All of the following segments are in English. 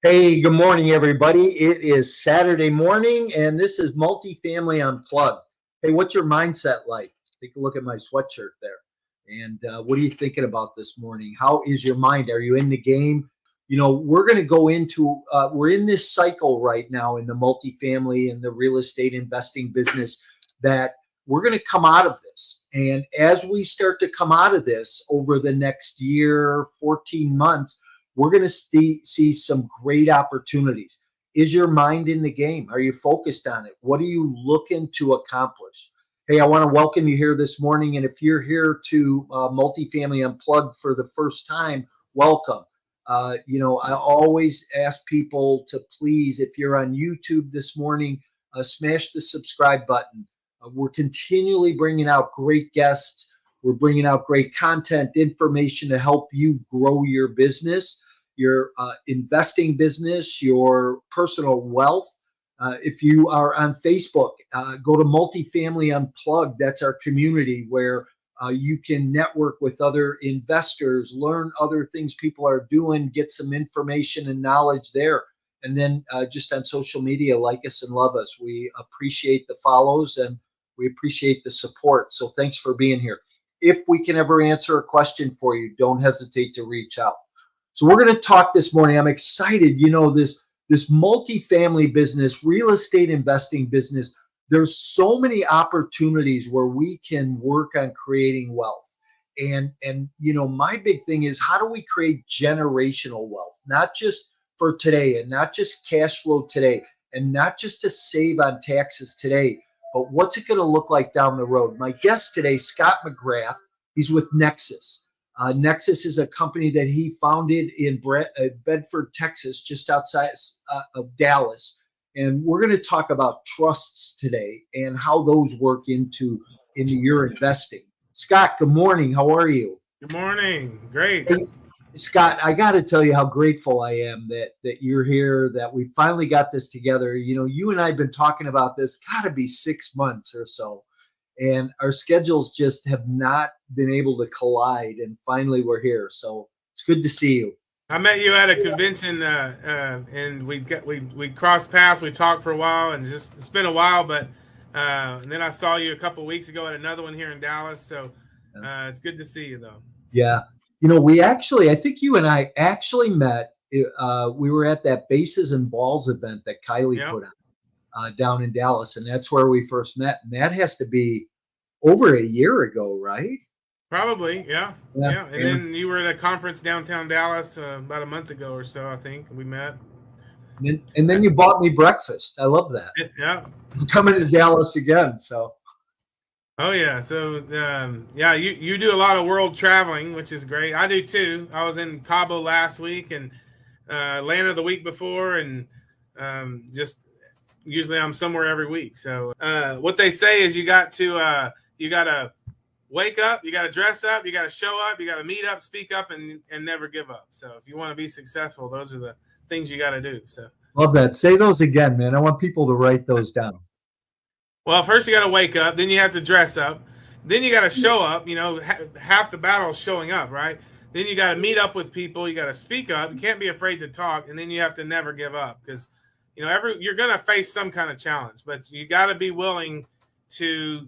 Hey, good morning, everybody. It is Saturday morning, and this is Multifamily Unplugged. Hey, what's your mindset like? Take a look at my sweatshirt there. And what are you thinking about this morning? How is your mind? Are you in the game? We're going to go into, we're in this cycle right now in the multifamily and the real estate investing business that we're going to come out of this. And as we start to come out of this over the next year, 14 months, we're going to see some great opportunities. Is your mind in the game? Are you focused on it? What are you looking to accomplish? Hey, I want to welcome you here this morning. And if you're here to Multifamily Unplugged for the first time, welcome. I always ask people to please, if you're on YouTube this morning, smash the subscribe button. We're continually bringing out great guests. We're bringing out great content, information to help you grow your business, your investing business, your personal wealth. If you are on Facebook, go to Multifamily Unplugged. That's our community where you can network with other investors, learn other things people are doing, get some information and knowledge there. And then just on social media, like us and love us. We appreciate the follows and we appreciate the support. So thanks for being here. If we can ever answer a question for you, don't hesitate to reach out. So we're going to talk this morning. I'm excited. This multifamily business, real estate investing business, there's so many opportunities where we can work on creating wealth. And my big thing is, how do we create generational wealth, not just for today and not just cash flow today and not just to save on taxes today, but what's it going to look like down the road? My guest today, Scott McGrath, he's with Nexus. Nexus is a company that he founded in Bedford, Texas, just outside of Dallas. And we're going to talk about trusts today and how those work into your investing. Scott, good morning. How are you? Good morning. Great. Hey, Scott, I got to tell you how grateful I am that you're here, that we finally got this together. You and I have been talking about this, got to be 6 months or so. And our schedules just have not been able to collide. And finally, we're here. So it's good to see you. I met you at a convention, and we crossed paths. We talked for a while, and it's been a while. But and then I saw you a couple of weeks ago at another one here in Dallas. So it's good to see you, though. Yeah. I think you and I actually met. We were at that Bases and Balls event that Kylie put on down in Dallas, and that's where we first met. And that has to be over a year ago, right? Probably, yeah. And then you were at a conference downtown Dallas about a month ago or so, I think we met. And then you bought me breakfast. I love that. Yeah. I'm coming to Dallas again, so. Oh yeah, so you do a lot of world traveling, which is great. I do too. I was in Cabo last week and Atlanta the week before, and just usually I'm somewhere every week. So what they say is you got to wake up, you got to dress up, you got to show up, you got to meet up, speak up, and never give up. So if you want to be successful, those are the things you got to do. So love that. Say those again, man. I want people to write those down. Well, first you got to wake up, then you have to dress up, then you got to show up. Half the battle is showing up, right? Then you got to meet up with people, you got to speak up, you can't be afraid to talk, and then you have to never give up because you're going to face some kind of challenge, but you got to be willing to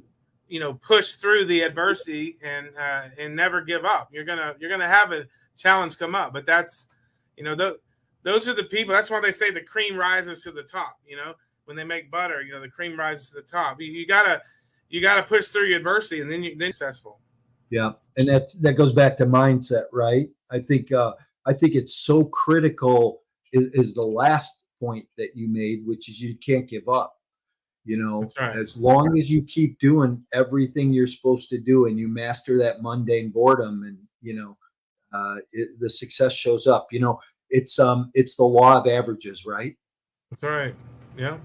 push through the adversity and never give up. You're gonna have a challenge come up, but that's those are the people. That's why they say the cream rises to the top. When they make butter, the cream rises to the top. You gotta push through your adversity, and then you're successful. Yeah, and that goes back to mindset, right? I think it's so critical. Is the last point that you made, which is you can't give up. Right. As long as you keep doing everything you're supposed to do and you master that mundane boredom, and the success shows up. It's the law of averages, right? That's right. Yeah.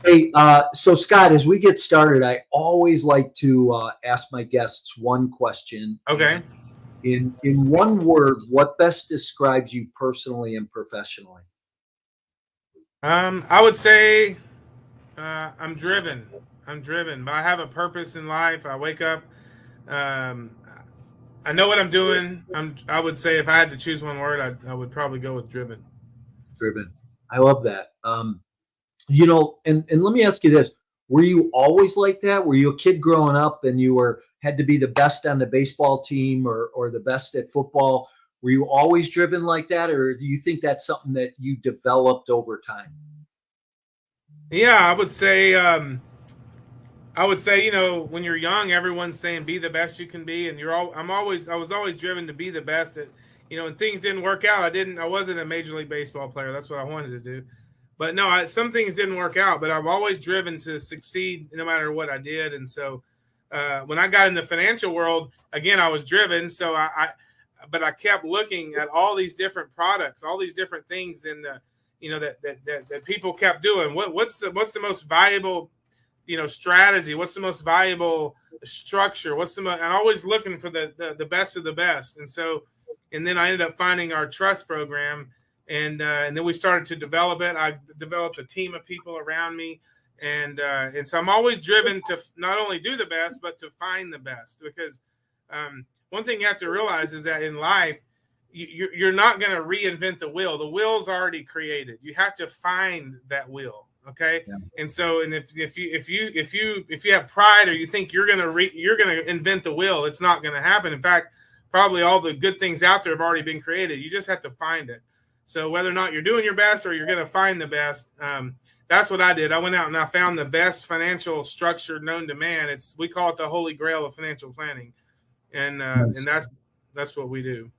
Hey, so Scott, as we get started, I always like to ask my guests one question. Okay. In one word, what best describes you personally and professionally? I would say I'm driven, but I have a purpose in life. I wake up. I know what I'm doing. I would say if I had to choose one word, I would probably go with driven. driven. I love that. You know, and let me ask you this. Were you always like that? Were you a kid growing up and you had to be the best on the baseball team or the best at football? Were you always driven like that, or do you think that's something that you developed over time? Yeah, I would say, you know, when you're young, everyone's saying be the best you can be, and I was always driven to be the best at, you know, and things didn't work out. I wasn't a Major League Baseball player. That's what I wanted to do. But no, some things didn't work out, but I'm always driven to succeed no matter what I did. And so when I got in the financial world, again, I was driven. So but I kept looking at all these different products, all these different things in the, you know, that people kept doing. What's the most valuable, you know, strategy? What's the most valuable structure? I'm always looking for the best of the best. And so, and then I ended up finding our trust program, and then we started to develop it. I developed a team of people around me, and so I'm always driven to not only do the best, but to find the best. Because one thing you have to realize is that in life, you're not going to reinvent the wheel. The wheel's already created. You have to find that wheel. Okay. Yeah. And so, and if you have pride, or you think you're going to invent the wheel, it's not going to happen. In fact, probably all the good things out there have already been created. You just have to find it. So whether or not you're doing your best or you're going to find the best, that's what I did. I went out and I found the best financial structure known to man. We call it the holy grail of financial planning. And that's what we do.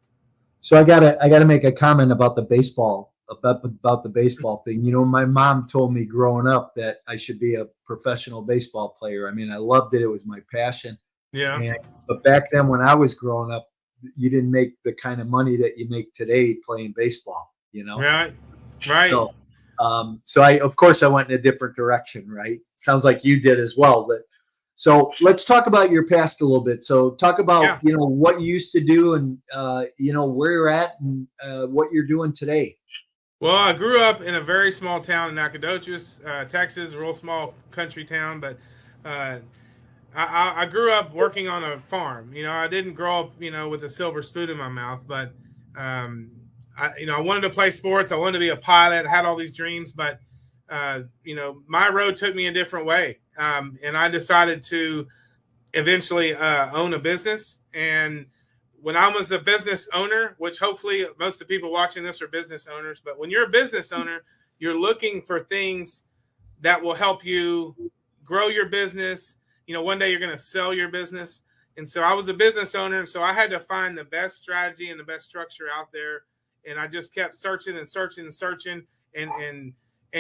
So I gotta make a comment about the baseball, about the baseball thing. You know, my mom told me growing up that I should be a professional baseball player. I mean, I loved it. It was my passion. Yeah. But back then when I was growing up, you didn't make the kind of money that you make today playing baseball, you know? Right. So of course I went in a different direction, right? Sounds like you did as well. But so let's talk about your past a little bit. So talk about, you know, what you used to do and, you know, where you're at and what you're doing today. Well, I grew up in a very small town in Nacogdoches, Texas, a real small country town. But I grew up working on a farm. You know, I didn't grow up, you know, with a silver spoon in my mouth, but, I wanted to play sports. I wanted to be a pilot. I had all these dreams, but, you know, my road took me a different way. And I decided to eventually own a business. And when I was a business owner, which hopefully most of the people watching this are business owners, but when you're a business owner, you're looking for things that will help you grow your business. You know, one day you're going to sell your business. And so I was a business owner. So I had to find the best strategy and the best structure out there. And I just kept searching and searching and searching and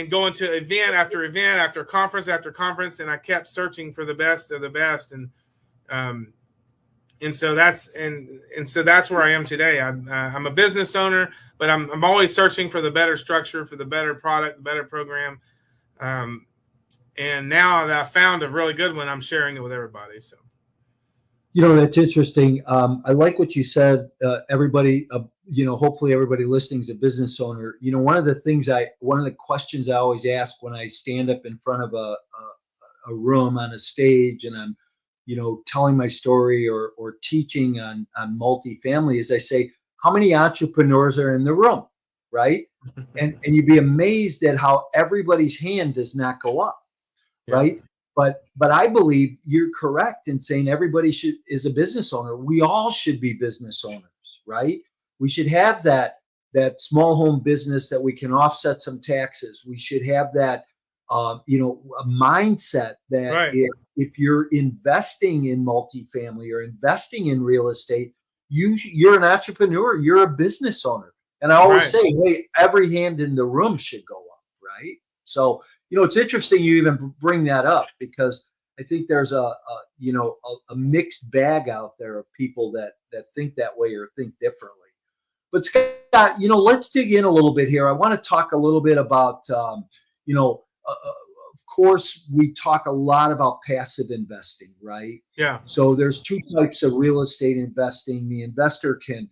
going to event after conference after conference. And I kept searching for the best of the best. And so that's where I am today. I'm a business owner, but I'm always searching for the better structure, for the better product, the better program. And now that I found a really good one, I'm sharing it with everybody. So, you know, that's interesting. I like what you said. Everybody, you know, hopefully everybody listening is a business owner. You know, one of the questions I always ask when I stand up in front of a room on a stage and I'm, you know, telling my story or teaching on multifamily is I say, how many entrepreneurs are in the room, right? and you'd be amazed at how everybody's hand does not go up, right? But I believe you're correct in saying everybody is a business owner. We all should be business owners, right? We should have that small home business that we can offset some taxes. We should have that, you know, a mindset that if you're investing in multifamily or investing in real estate, you're an entrepreneur, you're a business owner. And I always say, hey, every hand in the room should go up, right? So, you know, it's interesting you even bring that up because I think there's a mixed bag out there of people that think that way or think differently. But Scott, you know, let's dig in a little bit here. I want to talk a little bit about, you know, of course, we talk a lot about passive investing, right? Yeah. So there's two types of real estate investing. The investor can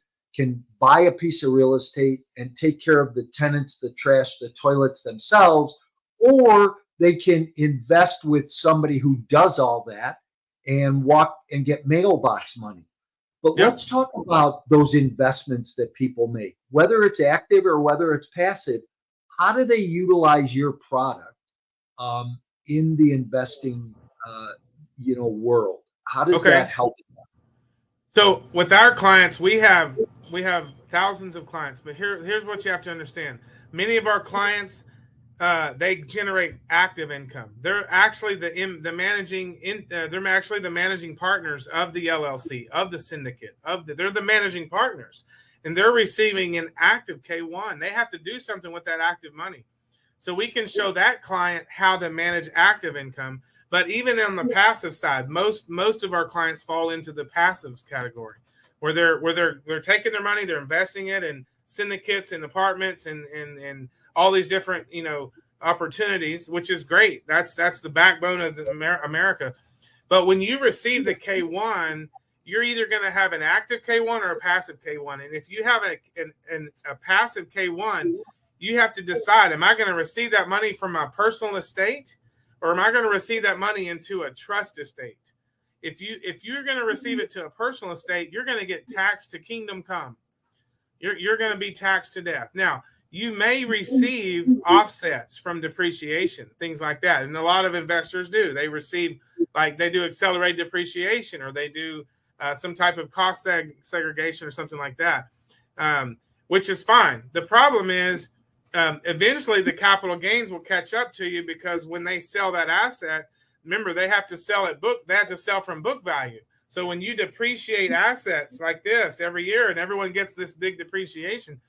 buy a piece of real estate and take care of the tenants, the trash, the toilets themselves, or they can invest with somebody who does all that and get mailbox money. But let's talk about those investments that people make, whether it's active or whether it's passive. how do they utilize your product in the investing, world? How does that help them? So with our clients, we have thousands of clients, but here's what you have to understand. Many of our clients, they generate active income. They're actually the managing partners of the LLC, of the syndicate, they're the managing partners, and they're receiving an active K1. They have to do something with that active money. So we can show that client how to manage active income. But even on the passive side, most of our clients fall into the passive category, where they're taking their money, they're investing it in syndicates and apartments and all these different opportunities, which is great. That's the backbone of America. But when you receive the K1, you're either going to have an active K1 or a passive K1. And if you have a passive K1, you have to decide: am I going to receive that money from my personal estate, or am I going to receive that money into a trust estate? If you're going to receive it to a personal estate, you're going to get taxed to kingdom come. You're going to be taxed to death. Now, you may receive offsets from depreciation, things like that. And a lot of investors do. They receive, they do accelerated depreciation, or they do some type of cost segregation or something like that, which is fine. The problem is, eventually the capital gains will catch up to you, because when they sell that asset, remember, they have to sell at book. They have to sell from book value. So when you depreciate assets like this every year, and everyone gets this big depreciation,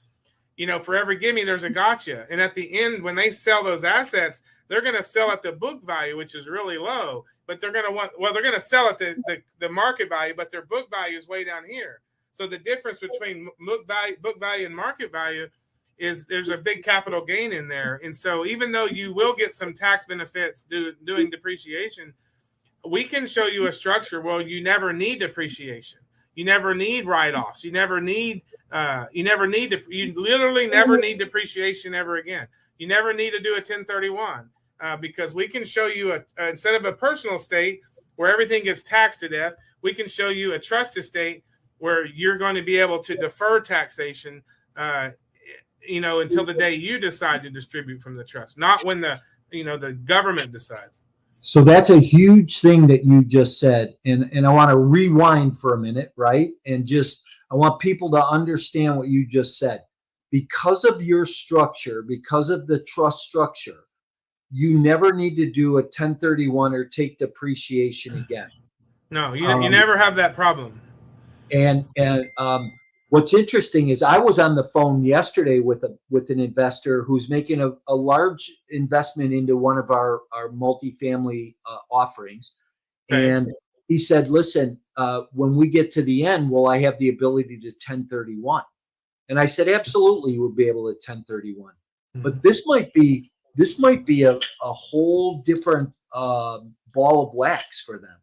for every gimme, there's a gotcha. And at the end, when they sell those assets, they're going to sell at the book value, which is really low, but they're going to sell at the market value, but their book value is way down here. So the difference between book value and market value is there's a big capital gain in there. And so even though you will get some tax benefits doing depreciation, we can show you a structure where you never need depreciation. You never need write-offs. You literally never need depreciation ever again. You never need to do a 1031 because we can show you instead of a personal estate where everything gets taxed to death, we can show you a trust estate where you're going to be able to defer taxation until the day you decide to distribute from the trust, not when the government decides. So that's a huge thing that you just said. And I want to rewind for a minute, right? And I want people to understand what you just said. Because of your structure, because of the trust structure, you never need to do a 1031 or take depreciation again. No, you never have that problem. And what's interesting is I was on the phone yesterday with an investor who's making a large investment into one of our multifamily offerings. Okay. And he said, listen, when we get to the end, will I have the ability to 1031? And I said, absolutely, you would be able to 1031. Mm-hmm. But this might be a whole different ball of wax for them.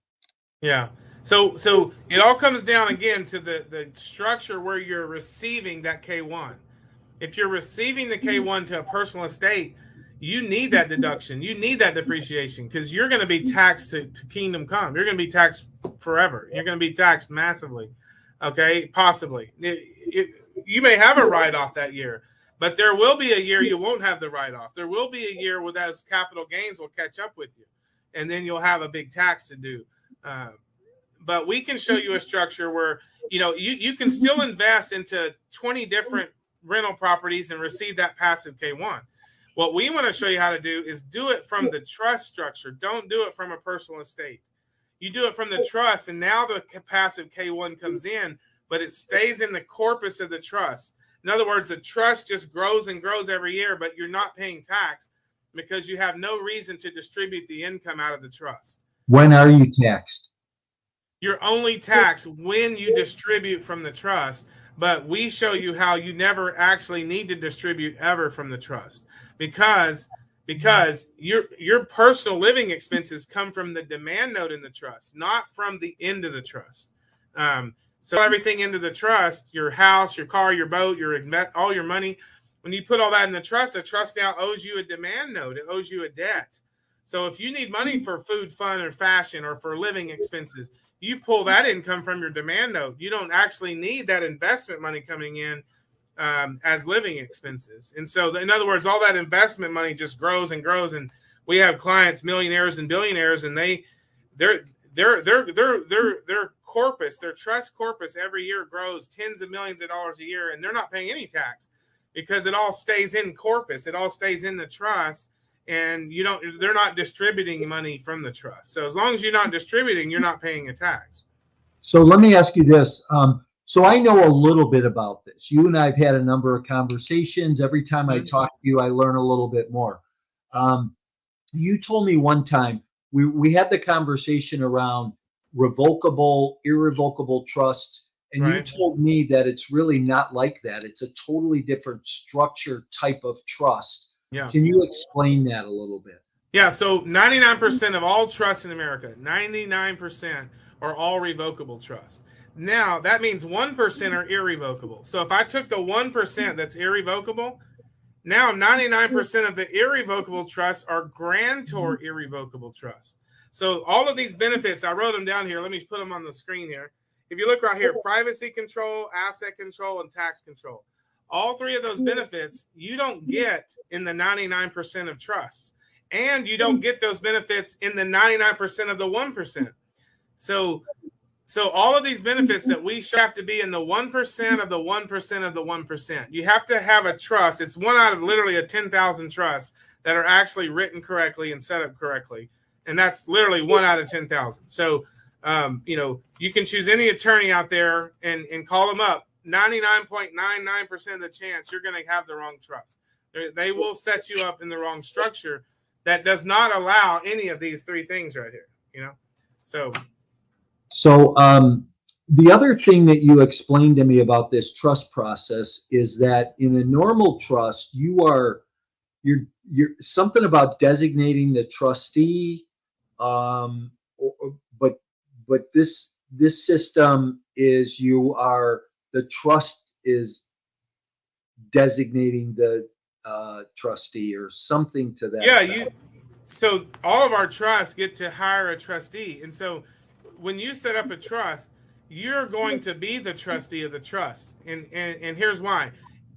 Yeah. So it all comes down again to the structure where you're receiving that K1. If you're receiving the K1 to a personal estate, you need that deduction. You need that depreciation because you're going to be taxed to kingdom come. You're going to be taxed forever. You're going to be taxed massively. Okay, possibly. You may have a write-off that year, but there will be a year you won't have the write-off. There will be a year where those capital gains will catch up with you, and then you'll have a big tax to do. But we can show you a structure where, you can still invest into 20 different rental properties and receive that passive K1. What we want to show you how to do is do it from the trust structure. Don't do it from a personal estate. You do it from the trust, and now the passive K1 comes in, but it stays in the corpus of the trust. In other words, the trust just grows and grows every year, but you're not paying tax because you have no reason to distribute the income out of the trust. When are you taxed? You're only taxed when you distribute from the trust, but we show you how you never actually need to distribute ever from the trust because your personal living expenses come from the demand note in the trust, not from the end of the trust. So everything into the trust, your house, your car, your boat, all your money, when you put all that in the trust now owes you a demand note. It owes you a debt. So if you need money for food, fun, or fashion, or for living expenses, you pull that income from your demand note. You don't actually need that investment money coming in as living expenses. And so, in other words, all that investment money just grows and grows. And we have clients, millionaires and billionaires, and their corpus, their trust corpus every year grows tens of millions of dollars a year, and they're not paying any tax because it all stays in corpus. It all stays in the trust, and they're not distributing money from the trust. So as long as you're not distributing, you're not paying a tax. So let me ask you this. So I know a little bit about this. You and I have had a number of conversations. Every time I talk to you, I learn a little bit more. You told me one time, we had the conversation around revocable, irrevocable trusts. And you told me that it's really not like that. It's a totally different structure type of trust. Yeah. Can you explain that a little bit? Yeah. So 99% of all trusts in America, 99% are all revocable trusts. Now, that means 1% are irrevocable. So if I took the 1% that's irrevocable, now 99% of the irrevocable trusts are grantor irrevocable trusts. So all of these benefits, I wrote them down here. Let me put them on the screen here. If you look right here, privacy control, asset control, and tax control. All three of those benefits you don't get in the 99% of trusts. And you don't get those benefits in the 99% of the 1%. So all of these benefits that we have to be in the 1% of the 1% of the 1%. You have to have a trust. It's one out of literally a 10,000 trusts that are actually written correctly and set up correctly. And that's literally 1 out of 10,000. So, you can choose any attorney out there and call them up. 99.99% of the chance you're going to have the wrong trust. They will set you up in the wrong structure that does not allow any of these three things right here, So the other thing that you explained to me about this trust process is that in a normal trust, you're something about designating the trustee, but this system is the trust is designating the trustee or something to that. Yeah, so all of our trusts get to hire a trustee, and so when you set up a trust, you're going to be the trustee of the trust, and here's why.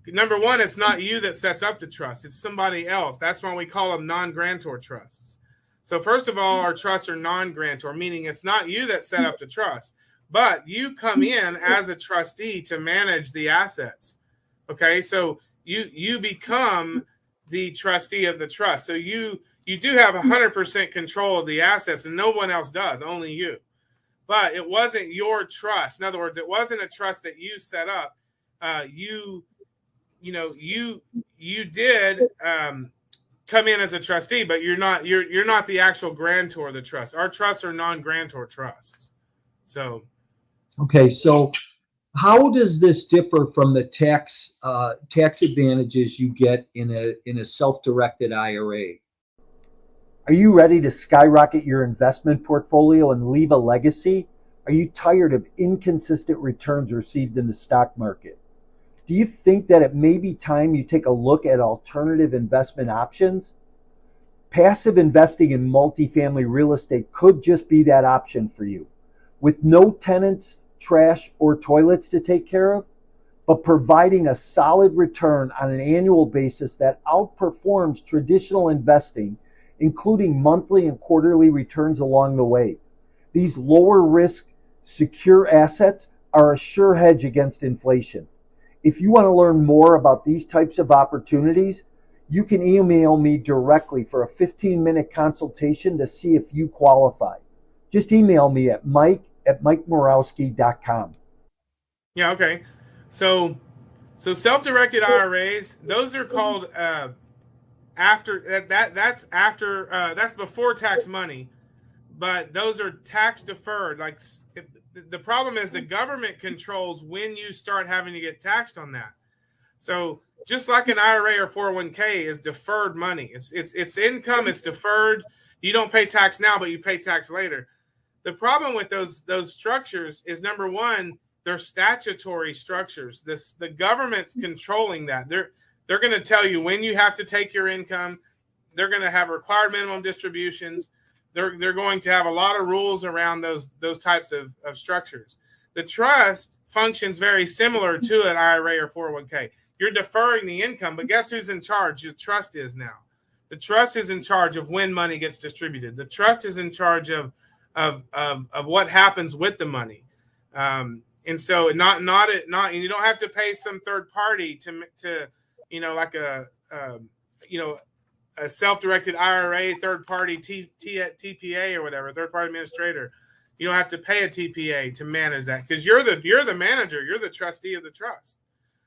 Number one, it's not you that sets up the trust; it's somebody else. That's why we call them non-grantor trusts. So first of all, our trusts are non-grantor, meaning it's not you that set up the trust, but you come in as a trustee to manage the assets. Okay, so you become the trustee of the trust. So you do have 100% control of the assets, and no one else does, only you. But it wasn't your trust. In other words, it wasn't a trust that you set up. You did come in as a trustee, but you're not the actual grantor of the trust. Our trusts are non-grantor trusts. So okay, so how does this differ from the tax advantages you get in a self-directed IRA? Are you ready to skyrocket your investment portfolio and leave a legacy? Are you tired of inconsistent returns received in the stock market? Do you think that it may be time you take a look at alternative investment options? Passive investing in multifamily real estate could just be that option for you. With no tenants, trash, or toilets to take care of, but providing a solid return on an annual basis that outperforms traditional investing, including monthly and quarterly returns along the way. These lower risk, secure assets are a sure hedge against inflation. If you want to learn more about these types of opportunities, you can email me directly for a 15-minute consultation to see if you qualify. Just email me at mike@mikemorawski.com. Yeah, okay. So self-directed IRAs, those are called that's before tax money, but those are tax deferred. Like the problem is the government controls when you start having to get taxed on that. So just like an IRA or 401k is deferred money. It's income, it's deferred. You don't pay tax now, but you pay tax later. The problem with those structures is, number one, they're statutory structures. The government's controlling that. They're going to tell you when you have to take your income. They're going to have required minimum distributions. They're going to have a lot of rules around those types of structures. The trust functions very similar to an IRA or 401k. you're deferring the income. But guess who's in charge? The trust is now. The trust is in charge of when money gets distributed. The trust is in charge of what happens with the money. And so and you don't have to pay some third party to like a self-directed IRA, third party TPA or whatever, third party administrator. You don't have to pay a TPA to manage that because you're the manager, you're the trustee of the trust.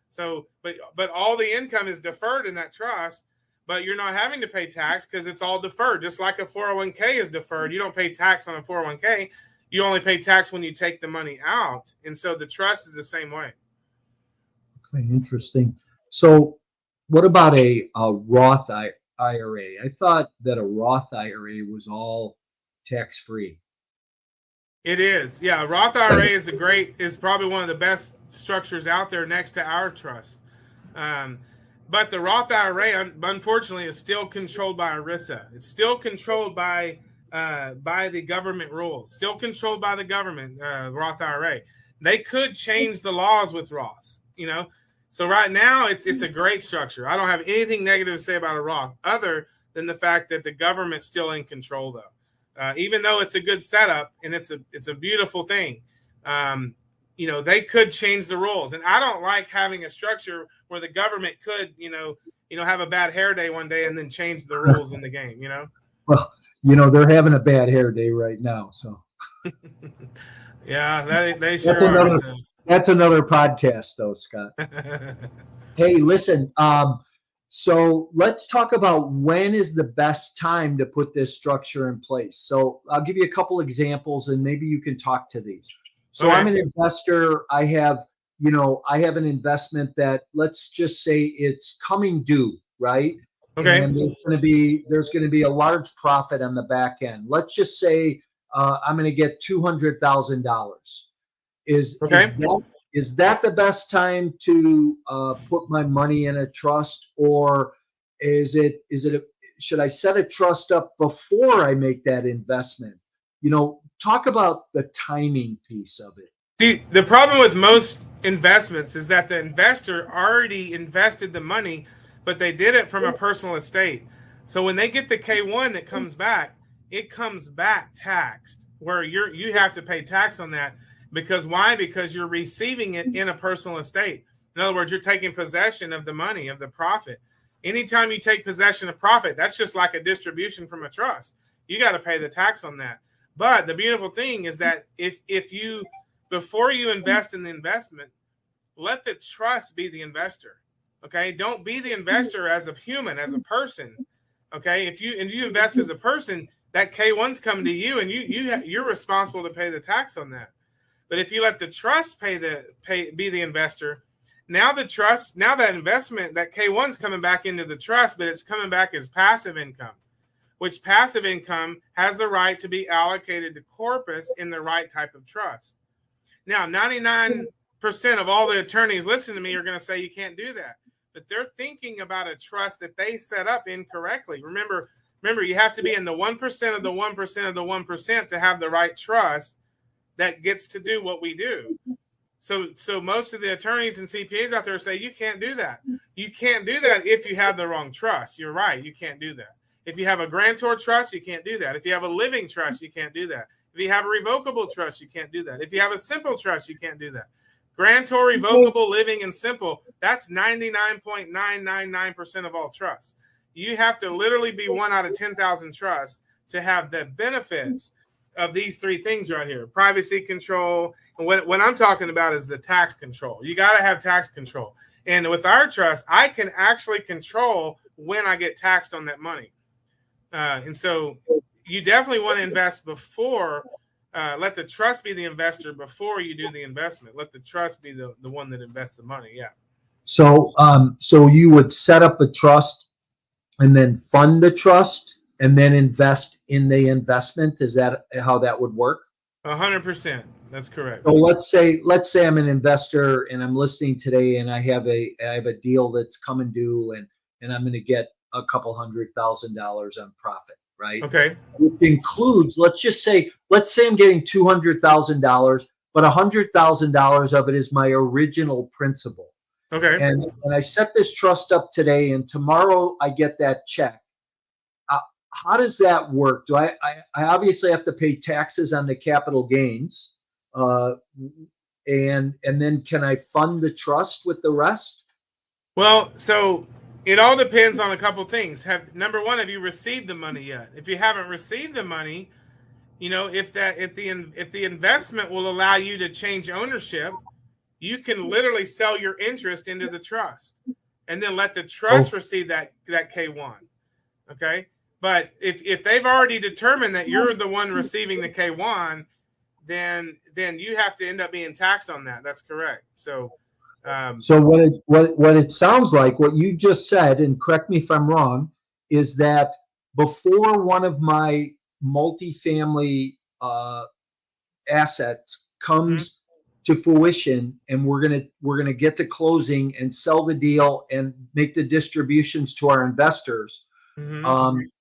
So, but all the income is deferred in that trust, but you're not having to pay tax because it's all deferred. Just like a 401k is deferred, you don't pay tax on a 401k. You only pay tax when you take the money out, and so the trust is the same way. Okay, interesting. So, what about a Roth IRA? I thought that a Roth IRA was all tax-free. It is. Yeah. Roth IRA is probably one of the best structures out there next to our trust. But the Roth IRA, unfortunately, is still controlled by ERISA. It's still controlled by the government rules, still controlled by the government, Roth IRA. They could change the laws with Roths, So right now, it's a great structure. I don't have anything negative to say about a Roth other than the fact that the government's still in control, though. Even though it's a good setup and it's a beautiful thing, they could change the rules. And I don't like having a structure where the government could, have a bad hair day one day and then change the rules in the game, Well, they're having a bad hair day right now. So, yeah, they sure are. That's another podcast, though, Scott. Hey, listen. So let's talk about when is the best time to put this structure in place. So I'll give you a couple examples and maybe you can talk to these. So I'm an investor. I have an investment that, let's just say, it's coming due, right? Okay. And there's going to be a large profit on the back end. Let's just say I'm going to get $200,000. Is that the best time to put my money in a trust, or should I set a trust up before I make that investment? Talk about the timing piece of it. See, the problem with most investments is that the investor already invested the money, but they did it from a personal estate. So when they get the K-1 that comes back, it comes back taxed, where you have to pay tax on that. Because why? Because you're receiving it in a personal estate. In other words, you're taking possession of the money, of the profit. Anytime you take possession of profit, that's just like a distribution from a trust. You got to pay the tax on that. But the beautiful thing is that before you invest in the investment, let the trust be the investor. Okay, don't be the investor as a human, as a person. Okay, if you invest as a person, that K-1's coming to you, and you're responsible to pay the tax on that. But if you let the trust be the investor, now that investment, that K-1's coming back into the trust, but it's coming back as passive income, which passive income has the right to be allocated to Corpus in the right type of trust. Now, 99% of all the attorneys listening to me are going to say you can't do that, but they're thinking about a trust that they set up incorrectly. Remember, you have to be in the 1% of the 1% of the 1% to have the right trust that gets to do what we do. So most of the attorneys and CPAs out there say you can't do that. You can't do that if you have the wrong trust. You're right. You can't do that. If you have a grantor trust, you can't do that. If you have a living trust, you can't do that. If you have a revocable trust, you can't do that. If you have a simple trust, you can't do that. Grantor, revocable, living, and simple, that's 99.999% of all trusts. You have to literally be 1 out of 10,000 trusts to have the benefits of these three things right here: privacy control. And what I'm talking about is the tax control. You got to have tax control. And with our trust, I can actually control when I get taxed on that money. And so you definitely want to invest before, let the trust be the investor before you do the investment. Let the trust be the one that invests the money. Yeah. So you would set up a trust and then fund the trust and then invest in the investment. Is that how that would work? 100%. That's correct. So let's say I'm an investor and I'm listening today, and I have a deal that's coming due, and I'm going to get a couple $100,000 on profit, right? Okay. Which includes, let's say I'm getting $200,000, but $100,000 of it is my original principal. Okay. And I set this trust up today, and tomorrow I get that check. How does that work? Do I obviously have to pay taxes on the capital gains, and then can I fund the trust with the rest? Well, so it all depends on a couple things. Number one, have you received the money yet? If you haven't received the money, if the investment will allow you to change ownership, you can literally sell your interest into the trust and then let the trust receive that K1. Okay. But if they've already determined that you're the one receiving the K1, then you have to end up being taxed on that. That's correct. So what it sounds like, what you just said, and correct me if I'm wrong, is that before one of my multifamily assets comes to fruition, and we're gonna get to closing and sell the deal and make the distributions to our investors.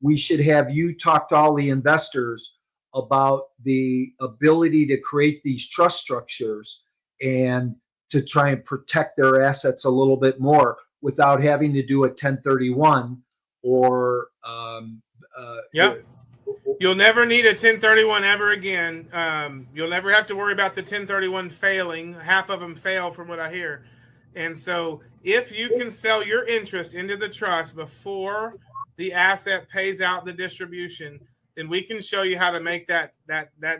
We should have you talk to all the investors about the ability to create these trust structures and to try and protect their assets a little bit more without having to do a 1031 or You'll never need a 1031 ever again. You'll never have to worry about the 1031 failing. Half of them fail from what I hear. And so if you can sell your interest into the trust before the asset pays out the distribution, then we can show you how to make that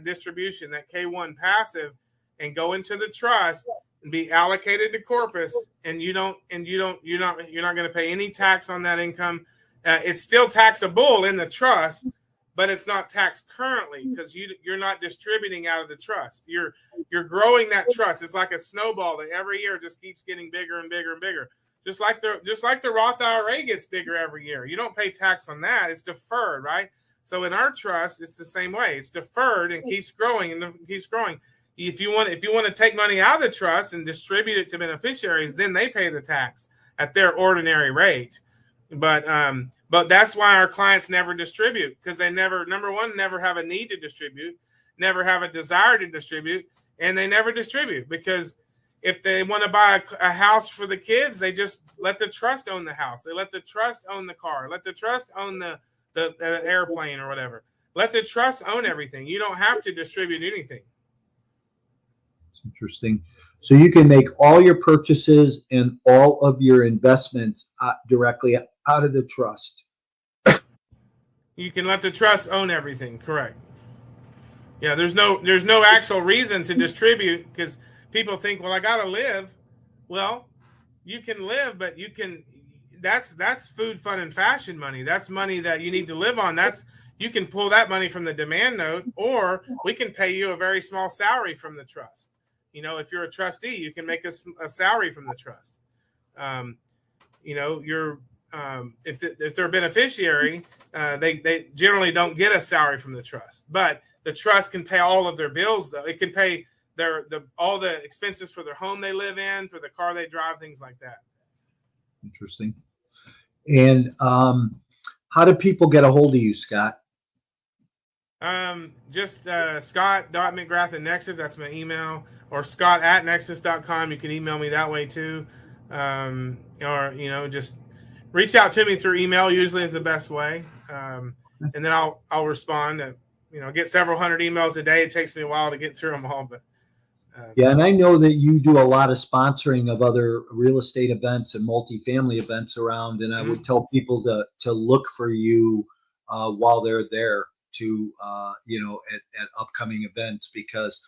distribution, that K1 passive, and go into the trust and be allocated to Corpus, and you're not going to pay any tax on that income. It's still taxable in the trust, but it's not taxed currently because you're not distributing out of the trust. You're growing that trust. It's like a snowball that every year just keeps getting bigger and bigger and bigger. Just like the Roth IRA gets bigger every year. You don't pay tax on that. It's deferred, right? So in our trust, it's the same way. It's deferred and keeps growing and keeps growing. If you want to take money out of the trust and distribute it to beneficiaries, then they pay the tax at their ordinary rate. But that's why our clients never distribute, because they never have a need to distribute, never have a desire to distribute, and they never distribute because if they want to buy a house for the kids, they just let the trust own the house. They let the trust own the car. Let the trust own the airplane or whatever. Let the trust own everything. You don't have to distribute anything. It's interesting. So you can make all your purchases and all of your investments directly out of the trust. You can let the trust own everything. Correct. Yeah, there's no actual reason to distribute because people think, well, I gotta live. Well, you can live, but that's food, fun, and fashion money. That's money that you need to live on. You can pull that money from the demand note, or we can pay you a very small salary from the trust. If you're a trustee, you can make a salary from the trust. If they're a beneficiary, they generally don't get a salary from the trust, but the trust can pay all of their bills. Though it can pay all the expenses for their home they live in, for the car they drive, things like that. Interesting. And how do people get a hold of you, Scott? Just Scott.McGrath@Nexus. That's my email. Or Scott@Nexus.com. You can email me that way too. Or just reach out to me through email. Usually is the best way. And then I'll respond. Get several hundred emails a day. It takes me a while to get through them all, but. Yeah, and I know that you do a lot of sponsoring of other real estate events and multifamily events around, and I would tell people to look for you while they're there to at upcoming events, because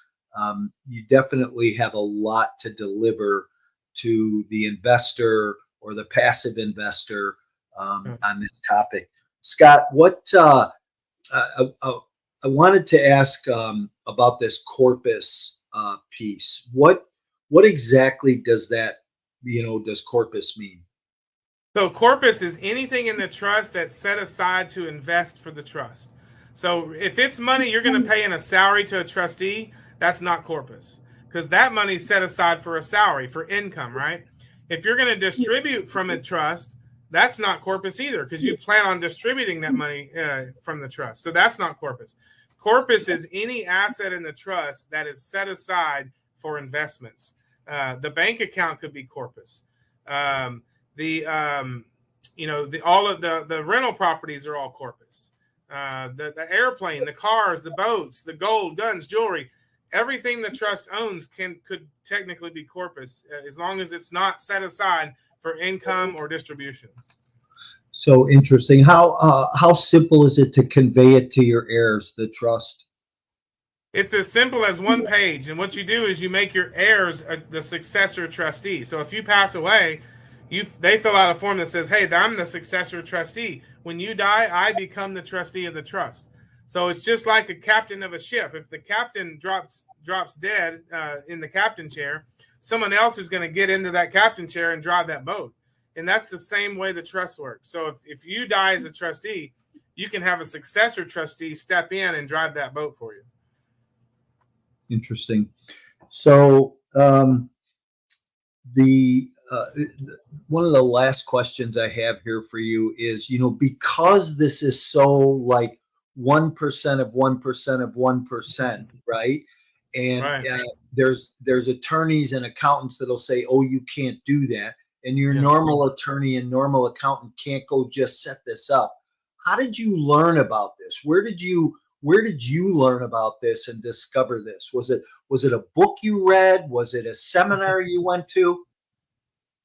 you definitely have a lot to deliver to the investor or the passive investor on this topic. Scott, what I wanted to ask about this Corpus piece. What exactly does that, does Corpus mean? So Corpus is anything in the trust that's set aside to invest for the trust. So if it's money you're going to pay in a salary to a trustee, that's not Corpus, because that money's set aside for a salary, for income, right? If you're going to distribute from a trust, that's not Corpus either, because you plan on distributing that money from the trust. So that's not Corpus. Corpus is any asset in the trust that is set aside for investments. The bank account could be Corpus. All of the rental properties are all corpus. The airplane, the cars, the boats, the gold, guns, jewelry, everything the trust owns could technically be corpus, as long as it's not set aside for income or distribution. So interesting. How simple is it to convey it to your heirs, the trust? It's as simple as one page, and what you do is you make your heirs the successor trustee. So if you pass away, they fill out a form that says, "Hey, I'm the successor trustee. When you die, I become the trustee of the trust." So it's just like a captain of a ship. If the captain drops dead in the captain chair, someone else is going to get into that captain chair and drive that boat. And that's the same way the trust works. So if you die as a trustee, you can have a successor trustee step in and drive that boat for you. Interesting. So one of the last questions I have here for you is, because this is so like 1% of 1% of 1%, right? And right. There's attorneys and accountants that'll say, "Oh, you can't do that," and your normal attorney and normal accountant can't go just set this up. How did you learn about this? Where did you learn about this and discover this? Was it a book you read? Was it a seminar you went to?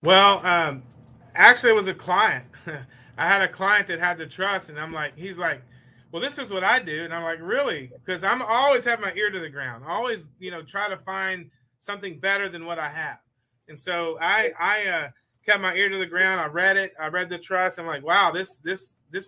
Well, actually, it was a client. I had a client that had the trust, and he's like, "Well, this is what I do," and I'm like, "Really?" Because I always have my ear to the ground. I always, try to find something better than what I have, and so I kept my ear to the ground. I read it. I read the trust. I'm like, "Wow, this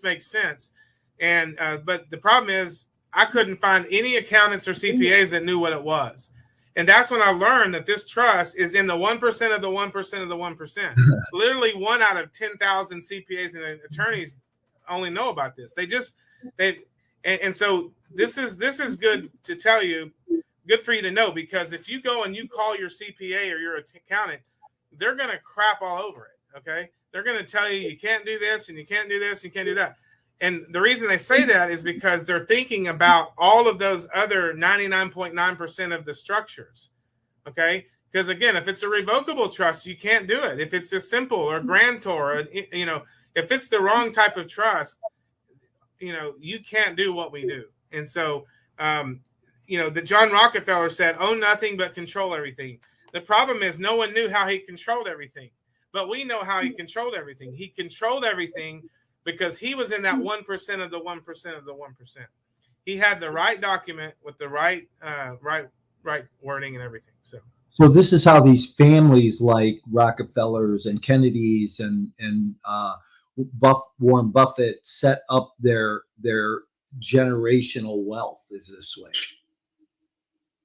makes sense." And but the problem is, I couldn't find any accountants or CPAs that knew what it was. And that's when I learned that this trust is in the 1% of the 1% of the 1%. Literally 1 out of 10,000 CPAs and attorneys only know about this. And so this is good to tell you, good for you to know, because if you go and you call your CPA or your accountant, they're going to crap all over it. Okay. They're going to tell you can't do this and you can't do this, and you can't do that. And the reason they say that is because they're thinking about all of those other 99.9% of the structures. Okay. Because again, if it's a revocable trust, you can't do it. If it's a simple or grantor, if it's the wrong type of trust, you can't do what we do. And so, the John Rockefeller said, "Own nothing but control everything." The problem is no one knew how he controlled everything, but we know how he controlled everything. He controlled everything because he was in that 1% of the 1% of the 1%. He had the right document with the right wording and everything. So this is how these families like Rockefellers and Kennedys and Warren Buffett set up their generational wealth, is this way.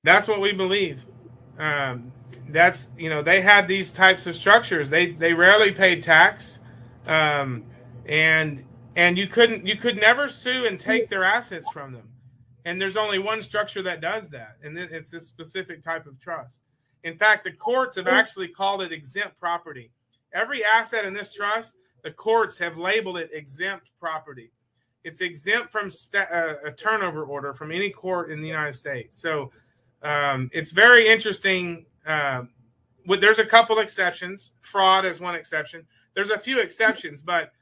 That's what we believe. They had these types of structures. They rarely paid tax. And you could never sue and take their assets from them. And there's only one structure that does that, and it's this specific type of trust. In fact, the courts have actually called it exempt property. Every asset in this trust, the courts have labeled it exempt property. It's exempt from a turnover order from any court in the United States. So it's very interesting. There's a couple exceptions. Fraud is one exception. There's a few exceptions, but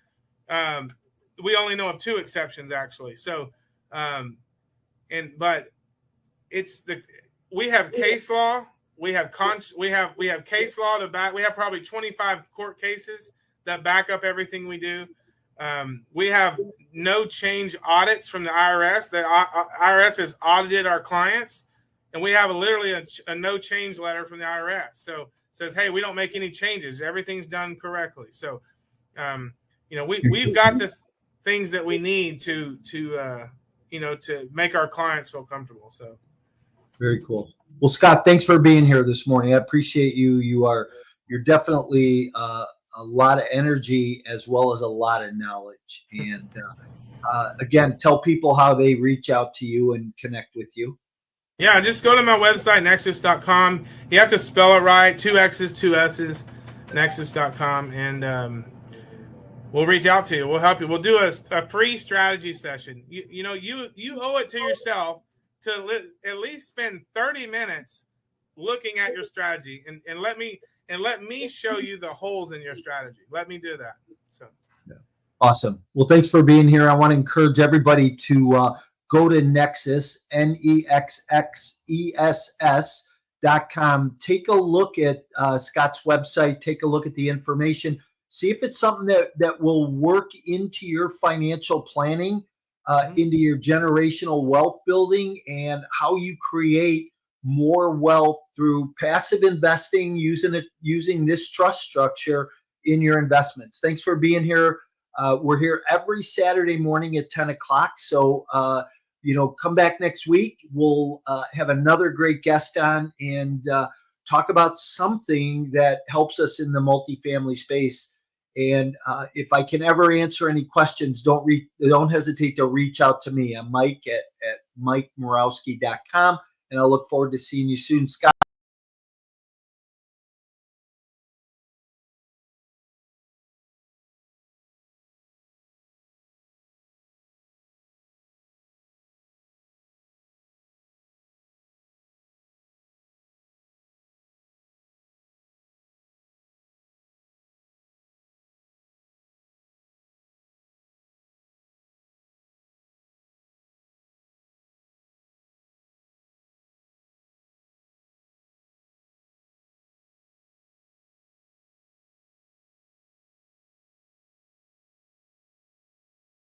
we only know of 2 exceptions actually. So, we have case law, we have case law to back. We have probably 25 court cases that back up everything we do. We have no change audits from the IRS. The IRS has audited our clients, and we have literally a no change letter from the IRS. So it says, "Hey, we don't make any changes. Everything's done correctly." So, we've got the things that we need to make our clients feel comfortable. So very cool. Well, Scott, thanks for being here this morning. I appreciate you. You're definitely a lot of energy as well as a lot of knowledge. And again, tell people how they reach out to you and connect with you. Yeah, just go to my website, nexus.com. You have to spell it right. 2 X's, 2 S's, nexus.com. And we'll reach out to you. We'll help you. We'll do a free strategy session. You owe it to yourself to at least spend 30 minutes looking at your strategy and let me and let me show you the holes in your strategy. Let me do that. So. Awesome. Well, thanks for being here. I want to encourage everybody to go to Nexxess, NEXXESS.com. Take a look at Scott's website. Take a look at the information. See if it's something that will work into your financial planning, into your generational wealth building, and how you create more wealth through passive investing, using this trust structure in your investments. Thanks for being here. We're here every Saturday morning at 10 o'clock. So, come back next week. We'll have another great guest on and talk about something that helps us in the multifamily space. And if I can ever answer any questions, don't hesitate to reach out to me. I'm Mike at MikeMorowski.com, and I look forward to seeing you soon. Scott,